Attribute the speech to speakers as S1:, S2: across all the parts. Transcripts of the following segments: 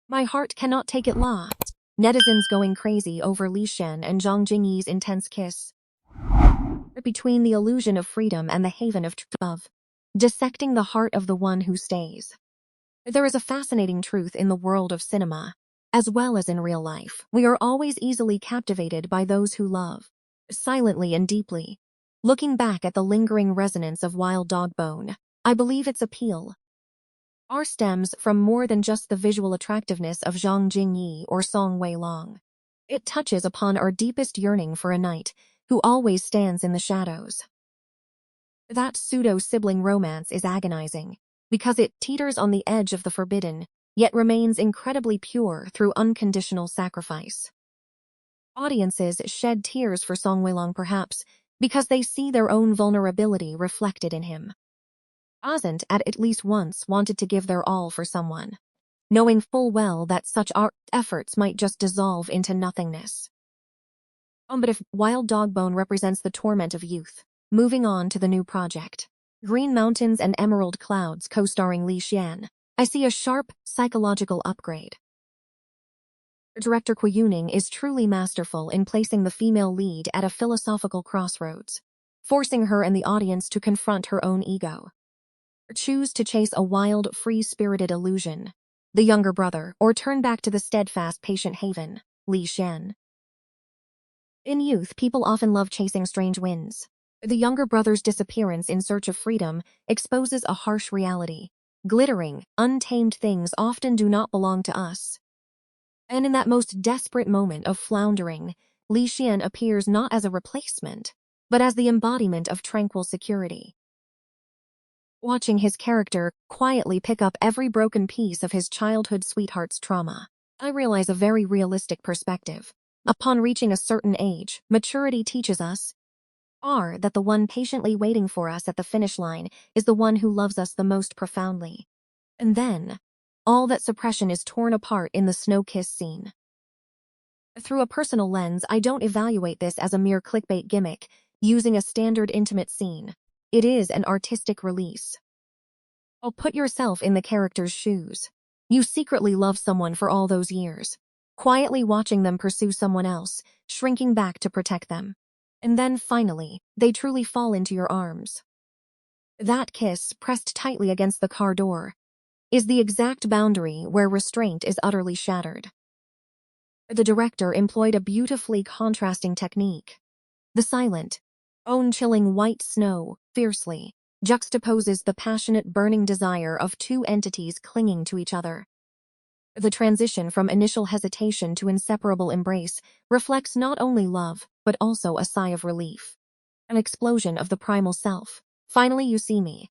S1: My heart cannot take it lost. Netizens going crazy over Xian and Zhang Jingyi's intense kiss. Between the illusion of freedom and the haven of love, dissecting the heart of the one who stays. There is a fascinating truth in the world of cinema, as well as in real life. We are always easily captivated by those who love, silently and deeply. Looking back at the lingering resonance of Wild Dog Bone, I believe its appeal stems from more than just the visual attractiveness of Zhang Jingyi or Song Wei-long. It touches upon our deepest yearning for a knight who always stands in the shadows. That pseudo-sibling romance is agonizing, because it teeters on the edge of the forbidden, yet remains incredibly pure through unconditional sacrifice. Audiences shed tears for Song Wei-long perhaps because they see their own vulnerability reflected in him. Xian at least once wanted to give their all for someone, knowing full well that such efforts might just dissolve into nothingness. But if Wild Dog Bone represents the torment of youth, moving on to the new project, Green Mountains and Emerald Clouds co-starring Xian, I see a sharp psychological upgrade. Director Qiu Yuning is truly masterful in placing the female lead at a philosophical crossroads, forcing her and the audience to confront her own ego. Choose to chase a wild, free-spirited illusion, the younger brother, or turn back to the steadfast, patient haven, Xian. In youth, people often love chasing strange winds. The younger brother's disappearance in search of freedom exposes a harsh reality. Glittering, untamed things often do not belong to us. And in that most desperate moment of floundering, Xian appears not as a replacement, but as the embodiment of tranquil security. Watching his character quietly pick up every broken piece of his childhood sweetheart's trauma, I realize a very realistic perspective. Upon reaching a certain age, maturity teaches us that the one patiently waiting for us at the finish line is the one who loves us the most profoundly. And then, all that suppression is torn apart in the snow kiss scene. Through a personal lens, I don't evaluate this as a mere clickbait gimmick, using a standard intimate scene. It is an artistic release. Put yourself in the character's shoes. You secretly love someone for all those years, quietly watching them pursue someone else, shrinking back to protect them. And then, finally, they truly fall into your arms. That kiss, pressed tightly against the car door, is the exact boundary where restraint is utterly shattered. The director employed a beautifully contrasting technique. The silent, bone-chilling white snow fiercely juxtaposes the passionate burning desire of two entities clinging to each other. The transition from initial hesitation to inseparable embrace reflects not only love, but also a sigh of relief. An explosion of the primal self. Finally, you see me.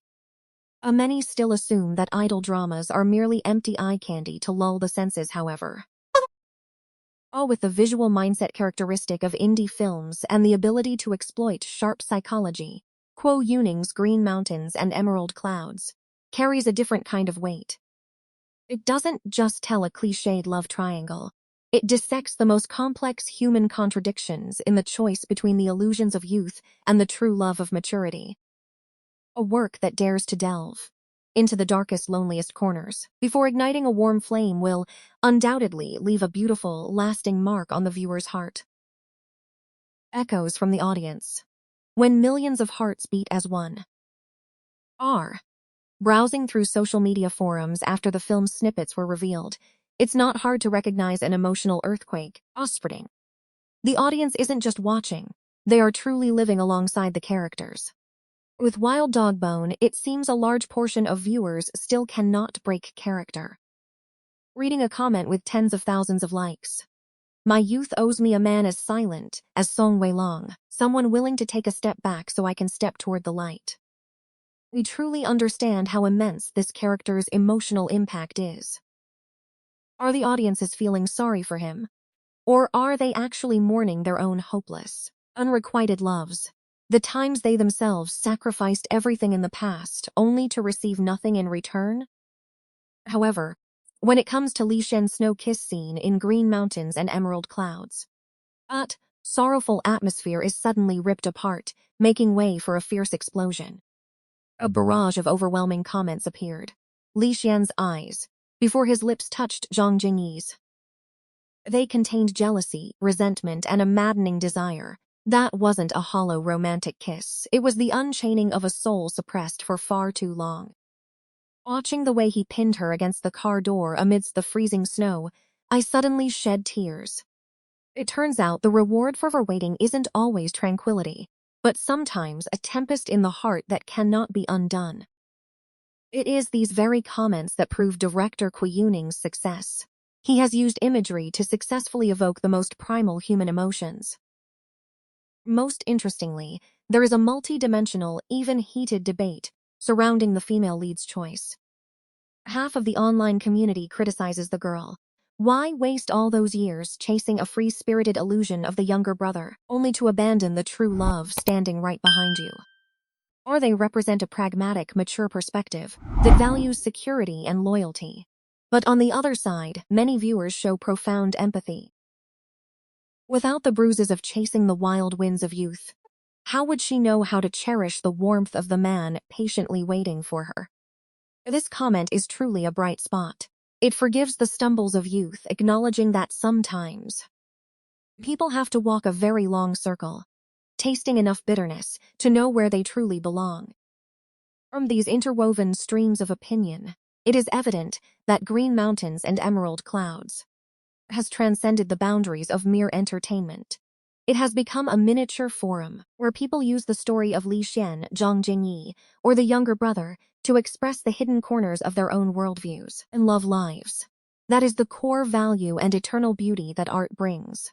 S1: Many still assume that idol dramas are merely empty eye candy to lull the senses, however. With the visual mindset characteristic of indie films and the ability to exploit sharp psychology, Qiu Yuning's Green Mountains and Emerald Clouds carries a different kind of weight. It doesn't just tell a cliched love triangle. It dissects the most complex human contradictions in the choice between the illusions of youth and the true love of maturity. A work that dares to delve into the darkest, loneliest corners before igniting a warm flame will undoubtedly leave a beautiful, lasting mark on the viewer's heart. Echoes from the audience. When millions of hearts beat as one. Browsing through social media forums after the film's snippets were revealed, it's not hard to recognize an emotional earthquake spreading. The audience isn't just watching, they are truly living alongside the characters. With Wild Dog Bone, it seems a large portion of viewers still cannot break character. Reading a comment with tens of thousands of likes. My youth owes me a man as silent as Song Wei-long, someone willing to take a step back so I can step toward the light. We truly understand how immense this character's emotional impact is. Are the audiences feeling sorry for him? Or are they actually mourning their own hopeless, unrequited loves? The times they themselves sacrificed everything in the past only to receive nothing in return? However, when it comes to Xian's snow kiss scene in Green Mountains and Emerald Clouds, that sorrowful atmosphere is suddenly ripped apart, making way for a fierce explosion. A barrage of overwhelming comments appeared. Xian's eyes, before his lips touched Zhang Jingyi's. They contained jealousy, resentment, and a maddening desire. That wasn't a hollow romantic kiss. It was the unchaining of a soul suppressed for far too long. Watching the way he pinned her against the car door amidst the freezing snow, I suddenly shed tears. It turns out the reward for waiting isn't always tranquility, but sometimes a tempest in the heart that cannot be undone. It is these very comments that prove director Yuning's success. He has used imagery to successfully evoke the most primal human emotions. Most interestingly, there is a multi-dimensional, even heated debate surrounding the female lead's choice. Half of the online community criticizes the girl. Why waste all those years chasing a free-spirited illusion of the younger brother, only to abandon the true love standing right behind you? Or they represent a pragmatic, mature perspective that values security and loyalty. But on the other side, many viewers show profound empathy. Without the bruises of chasing the wild winds of youth, how would she know how to cherish the warmth of the man patiently waiting for her? This comment is truly a bright spot. It forgives the stumbles of youth, acknowledging that sometimes people have to walk a very long circle, tasting enough bitterness to know where they truly belong. From these interwoven streams of opinion, it is evident that Green Mountains and Emerald Clouds has transcended the boundaries of mere entertainment. It has become a miniature forum where people use the story of Xian Zhang Jingyi, or the younger brother, to express the hidden corners of their own worldviews and love lives. That is the core value and eternal beauty that art brings.